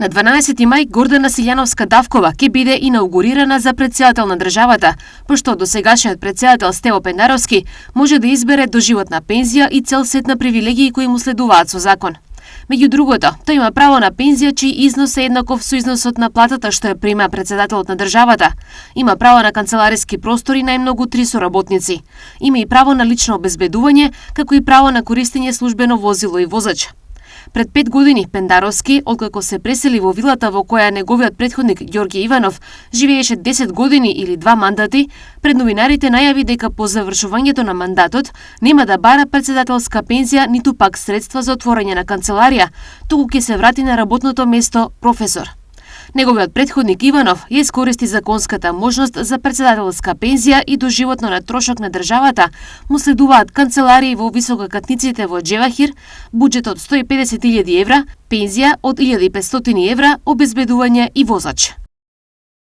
На 12 мај Гордана Силјановска-Давкова ќе биде инаугурирана за претседател на државата, пошто досегашниот претседател Стево Пендаровски може да избере доживотна пензија и цел сет на привилегии кои му следуваат со закон. Меѓу другото, тој има право на пензија чиј износ е еднаков со износот на платата што ја прима претседателот на државата. Има право на канцелариски простори најмногу 3 соработници. Има и право на лично обезбедување, како и право на користење службено возило и возач. Пред 5 години Пендаровски, откако се пресели во вилата во која неговиот претходник Ѓорѓе Иванов живееше 10 години или 2 мандати, пред новинарите најави дека по завршувањето на мандатот нема да бара претседателска пензија ниту пак средства за отворање на канцеларија, туку ќе се врати на работното место професор. Неговиот претходник Иванов ја искористи законската можност за претседателска пензија и доживотно на трошок на државата му следуваат канцеларии во висококатниците во Джевахир, буџет од 150.000 евра, пензија од 1.500 евра, обезбедување и возач.